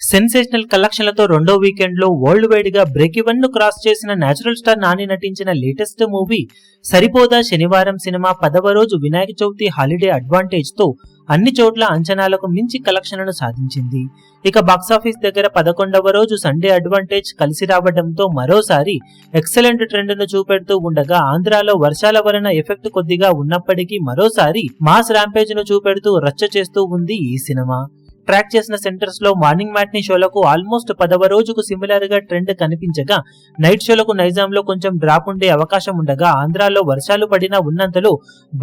Sensational కలెక్షన్లతో రెండో weekend లో world wide గా బ్రేక్ ఈవెన్ ను క్రాస్ చేసిన నేచురల్ స్టార్ నాని నటించిన లేటెస్ట్ మూవీ సరిపోదా శనివారం సినిమా 10వ రోజు వినాయక చవితి హాలిడే అడ్వాంటేజ్ తో అన్ని చోట్ల అంచనాలకు మించి కలెక్షన్లను సాధించింది. ఇక బాక్సాఫీస్ దగ్గర 11వ రోజు సండే అడ్వాంటేజ్ కలిసి రావడంతో మరోసారి ఎక్సలెంట్ ట్రెండ్ ను చూపెడుతూ ఉండగా ఆంధ్రాలో వర్షాల వలన ఎఫెక్ట్ కొద్దిగా ఉన్నప్పటికీ మరోసారి మాస్ ర్యాంపేజ్ ను చూపెడుతూ రచ్చ చేస్తూ ఉంది ఈ సినిమా. ట్రాక్ చేసిన సెంటర్స్ లో మార్నింగ్ మ్యాట్నీ షోలకు ఆల్మోస్ట్ 10వ రోజుకు సిమిలర్ గా ట్రెండ్ కనిపించగా నైట్ షోలకు నైజాంలో కొంచెం డ్రాప్ ఉండే అవకాశం ఉండగా ఆంధ్రాలో వర్షాలు పడినా ఉన్నంతలో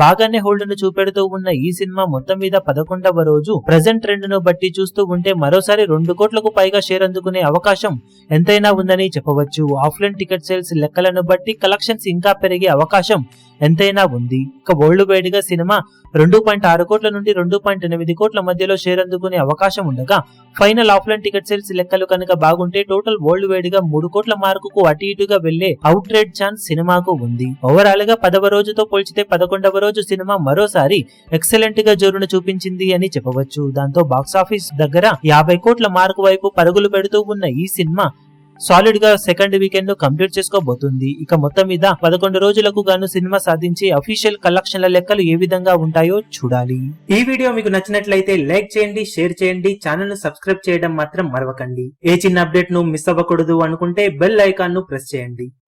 బాగానే హోల్డ్ ను చూపెడుతూ ఉన్న ఈ సినిమా మొత్తం మీద 11వ రోజు ప్రెజెంట్ ట్రెండ్ ను బట్టి చూస్తూ ఉంటే మరోసారి 2 కోట్లకు పైగా షేర్ అందుకునే అవకాశం ఎంతైనా ఉందని చెప్పవచ్చు. ఆఫ్లైన్ టికెట్ సేల్స్ లెక్కలను బట్టి కలెక్షన్స్ ఇంకా పెరిగే అవకాశం ఎంతైనా ఉంది. ఇక వరల్డ్ వైడ్ గా సినిమా 2.6 కోట్ల నుండి 2.8 కోట్ల మధ్యలో షేర్ అందుకునే అవకాశం ఉండగా ఫైనల్ ఆఫ్లైన్ టికెట్ సేల్స్ లెక్కలు కనుక బాగుంటే టోటల్ వరల్డ్ వైడ్ గా 3 కోట్ల మార్కుకు అటు ఇటుగా వెళ్లే అవుట్ రేట్ ఛాన్స్ సినిమాకు ఉంది. ఓవరాల్ గా 10వ రోజుతో పోల్చితే 11వ రోజు సినిమా మరోసారి ఎక్సలెంట్ గా జోరును చూపించింది అని చెప్పవచ్చు. దాంతో బాక్సాఫీస్ దగ్గర 50 కోట్ల మార్కు వైపు పరుగులు పెడుతూ ఉన్న ఈ సినిమా సాలిడ్ గా సెకండ్ వీకెండ్ ను కంప్లీట్ చేసుకోబోతుంది. ఇక మొత్తం మీద 11 రోజులకు గాను సినిమా సాధించి అఫీషియల్ కలెక్షన్ల లెక్కలు ఏ విధంగా ఉంటాయో చూడాలి. ఈ వీడియో మీకు నచ్చినట్లయితే లైక్ చేయండి, షేర్ చేయండి, ఛానల్ ను సబ్స్క్రైబ్ చేయడం మాత్రం మరవకండి. ఏ చిన్న అప్డేట్ ను మిస్ అవ్వకూడదు అనుకుంటే బెల్ ఐకాన్ ను ప్రెస్ చేయండి.